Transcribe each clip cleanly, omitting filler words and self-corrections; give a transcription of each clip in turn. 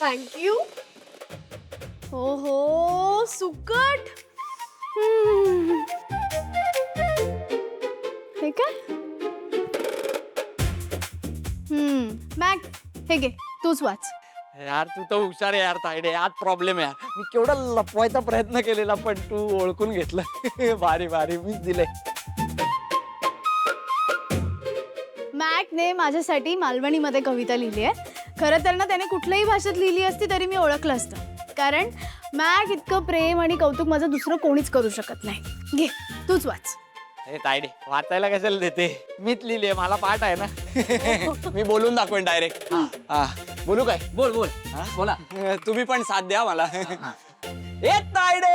Thank you. हो हो सुकट. हे काय? मॅक हे घे तूच वाच. यार तू तर हुशार आहे यार तायडे. आज प्रॉब्लेम आहे यार. मी केवढा लपवायचा प्रयत्न केलेला पण तू ओळखून घेतलं. भारी भारी मीच दिले. मॅकने माझ्यासाठी मालवणीमध्ये कविता लिहिली आहे. खरं तर ना त्याने कुठल्याही भाषेत लिहिली असती तरी मी ओळखलं असतं, कारण मॅक इतकं प्रेम आणि कौतुक माझं दुसरं कोणीच करू शकत नाही. घे तूच वाच. हे तायडे वाचायला कशाला देते? मीच लिहिली आहे, मला पाठ आहे ना. मी बोलून दाखवेन डायरेक्ट. बोलू काय? बोल बोल बोला. तुम्ही पण साथ द्या मला. ए तायडे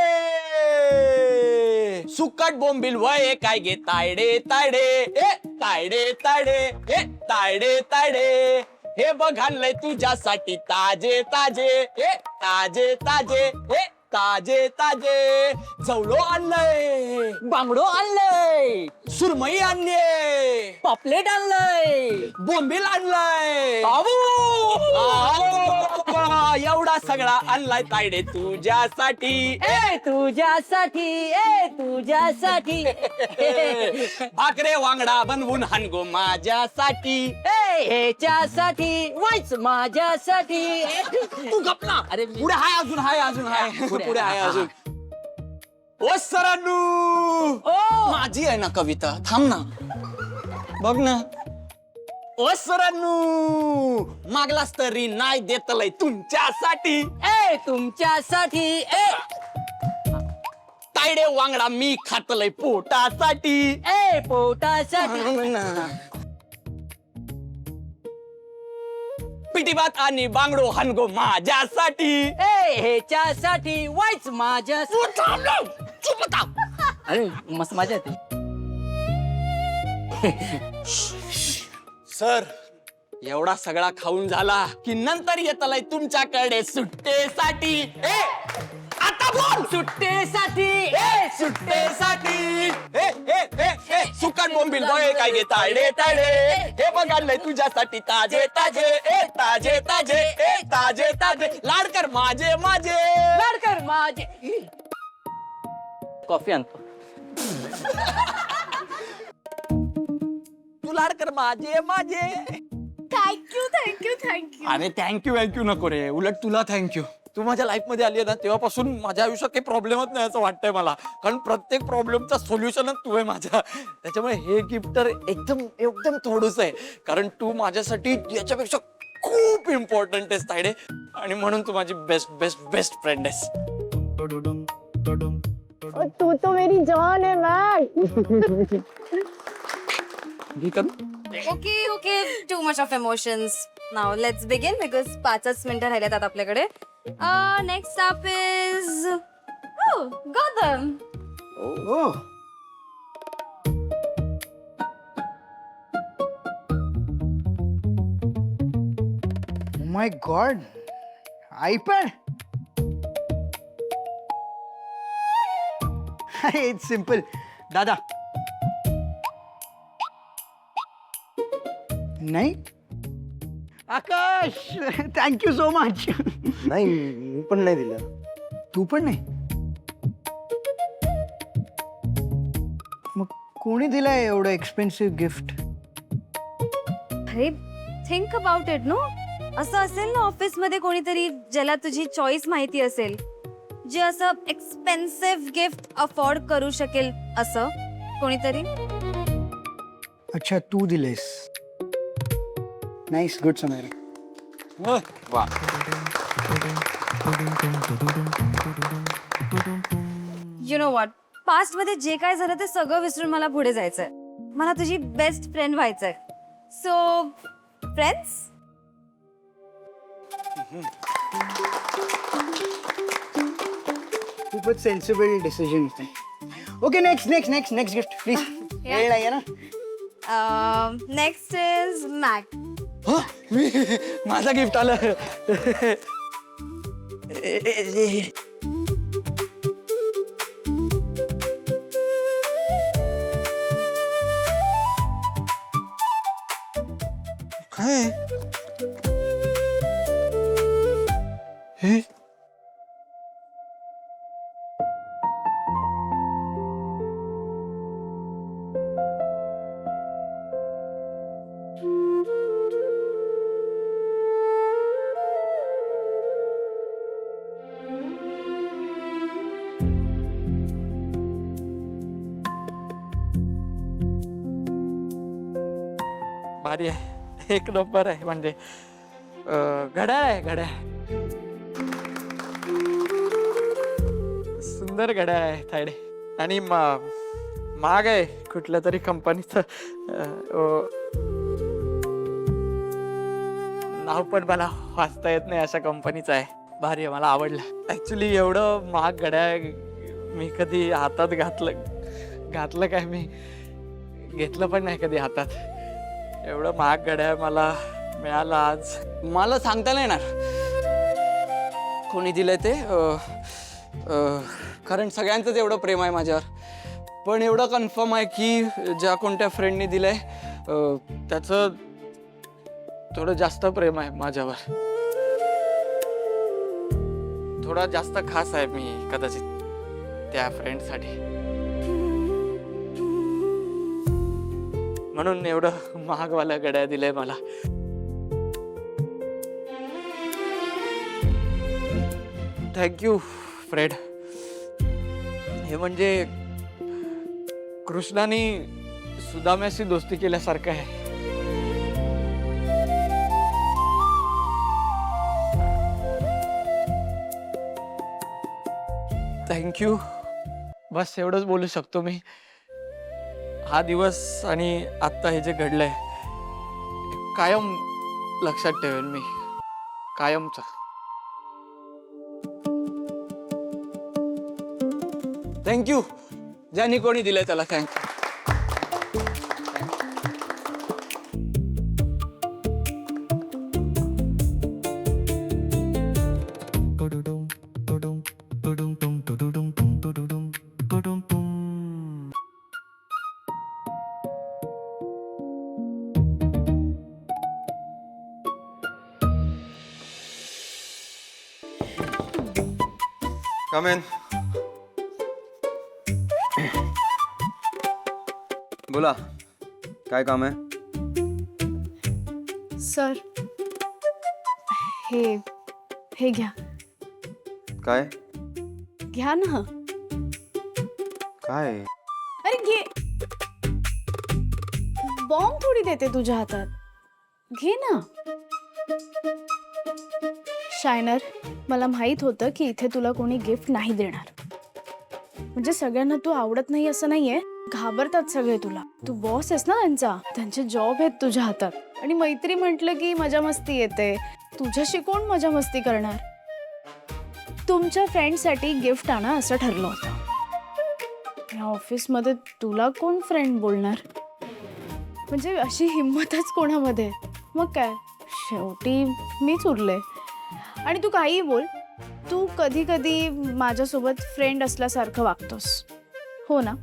सुकट बोंबील वय काय गे तायडे तायडे. ए तायडे तायडे. ए तायडे तायडे. हे बघ आणलंय तुझ्यासाठी ताजे ताजे. ए ताजे ताजे. ए ताजे ताजे. जवलो आणलंय, बांगडो आणलंय, सुरमई आणलीये, पॉपलेट आणलंय, बोंबील आणलाय. एवढा सगळा आणलाय तायडे तुझ्यासाठी. ए तुझ्यासाठी, ए तुझ्यासाठी. भाकरे वांगडा बनवून हानगो माझ्यासाठी. ए ह्याच्यासाठी वाईच माझ्यासाठी. तू गपला. अरे पुढे हाय, अजून हाय, अजून हाय. पुढे हाय अजून. ओ सरांनू ओ माझी आहे ना कविता. थांब ना, बघ ना. ओ सरांनू मागलास तरी नाही देतलय तुमच्यासाठी. ए तुमच्यासाठी. ए तायडे वांगडा मी खातलय पोटासाठी. ए पोटासाठी. पिटी भात आणि बांगडो हानगो माझ्यासाठी. ए ह्याच्यासाठी वाईच माझ्या. तू थांब ना. चुप थांब. अरे मस्त मजा येते. सर एवढा सगळा खाऊन झाला की नंतर येतलय तुमच्याकडे सुट्टेसाठी. ए आता बोल. सुट्टेसाठी. ए सुट्टेसाठी. ए ए ए ए सुकट बोंबील बॉय काय गे तायडे तायडे. हे बघ आणलंय तुझ्यासाठी ताजे ताजे. ए ताजे ताजे. ए ताजे ताजे. लाडकर माझे माझे. लाडकर माझे. कॉफी आणतो. तू लाडकर माझे माझे. Thank you thank you thank you. अरे थँक्यू नको रे, उलट तुला थँक्यू. तू माझ्या लाईफ मध्ये आली आहे ना तेव्हापासून माझ्या आयुष्यात काही प्रॉब्लेमच नाही असं वाटतंय मला, कारण प्रत्येक प्रॉब्लेमचा सोल्युशनच तू आहे माझ्या. त्याच्यामुळे हे गिफ्ट तर एकदम एकदम थोडंच आहे, कारण तू माझ्यासाठी याच्यापेक्षा खूप इम्पॉर्टंट आहेस तायडे, आणि म्हणून तू माझी बेस्ट बेस्ट बेस्ट फ्रेंड आहेस. तू तो मेरी जान है Mac. Okay, okay, too much of emotions. Now let's begin because 5 मिनिटं राहिल्यात आता आपल्याकडे. Next up is Gautam. Oh. Oh my God. iPad? It's simple. दादा. नाही आकाश, थँक्यू सो मच. नाही मी पण नाही दिलं. तू पण नाही? मग कोणी दिलंय एवढं एक्सपेन्सिव्ह गिफ्ट? अरे थिंक अबाउट इट नो. असं असेल ना ऑफिस मध्ये कोणीतरी ज्याला तुझी चॉईस माहिती असेल, जे असं एक्सपेन्सिव्ह गिफ्ट अफोर्ड करू शकेल असं कोणीतरी. अच्छा तू दिलेस. Nice, good Sameer. वा. यु नो व्हॉट, पास्ट मध्ये जे काय झालं ते सगळं विसरून मला पुढे जायचंय. मला तुझी बेस्ट फ्रेंड व्हायचंय. So friends. खूपच sensible decision. Okay next next next next gift please. वेळ नाही ना. Next is Mac. मी माझा गिफ्ट आलं. काय हे भारी आहे, एक नंबर आहे. म्हणजे घड्याळ आहे, घड्याळ सुंदर घड्याळ आहे थायडे. आणि महाग आहे, कुठल्या तरी कंपनीचं. नाव पण मला वाचता येत नाही अशा कंपनीचं आहे. भारी आहे, मला आवडलं. ऍक्च्युली एवढं महाग घड्याळ मी कधी हातात घातलं काय, मी घेतलं पण नाही कधी हातात. एवढं महाग घड्याळ मला मिळालं आज. मला सांगता नाही येणार कोणी दिलंय ते, कारण सगळ्यांचंच एवढं प्रेम आहे माझ्यावर. पण एवढं कन्फर्म आहे की ज्या कोणत्या फ्रेंडने दिलंय त्याचं थोडं जास्त प्रेम आहे माझ्यावर. थोडा जास्त खास आहे मी कदाचित त्या फ्रेंडसाठी, म्हणून एवढं महागवाला घड्याळ दिलंय मला. Thank you Fred. हे म्हणजे कृष्णाने सुदाम्याशी दोस्ती केल्यासारखं आहे. थँक्यू, बस एवढंच बोलू शकतो मी. हा दिवस आणि आत्ता हे जे घडलंय कायम लक्षात ठेवेन मी, कायमच. थँक्यू, ज्यांनी कोणी दिलंय त्याला थँक्यू. Come in. बोला, काय काम आहे? सर, हे घ्या. काय घ्या ना. काय? अरे घे. बॉम्ब थोडी देते तुझ्या हातात, घे ना. शायनर, मला माहित होतं की इथे तुला कोणी गिफ्ट नाही देणार. म्हणजे सगळ्यांना तू आवडत नाही असं नाहीये, घाबरतात सगळे तुला. तू बॉस आहेस ना त्यांचा, त्यांचे जॉब आहेत तुझ्या हातात. आणि मैत्री म्हटलं की मजा मस्ती येते. तुझ्याशी कोण मजा मस्ती करणार? तुमच्या फ्रेंडसाठी गिफ्ट आणा असं ठरलं होतं. या ऑफिसमध्ये तुला कोण फ्रेंड बोलणार? म्हणजे अशी हिंमतच कोणामध्ये? मग काय, शेवटी मीच उरले. आणि तू काही बोल, तू कधी कधी माझ्यासोबत फ्रेंड असल्यासारखं वागतोस, हो ना?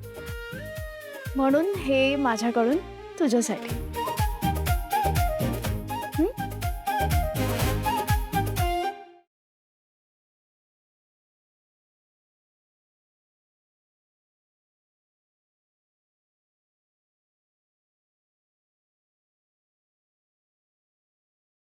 म्हणून हे माझ्याकडून तुझ्यासाठी.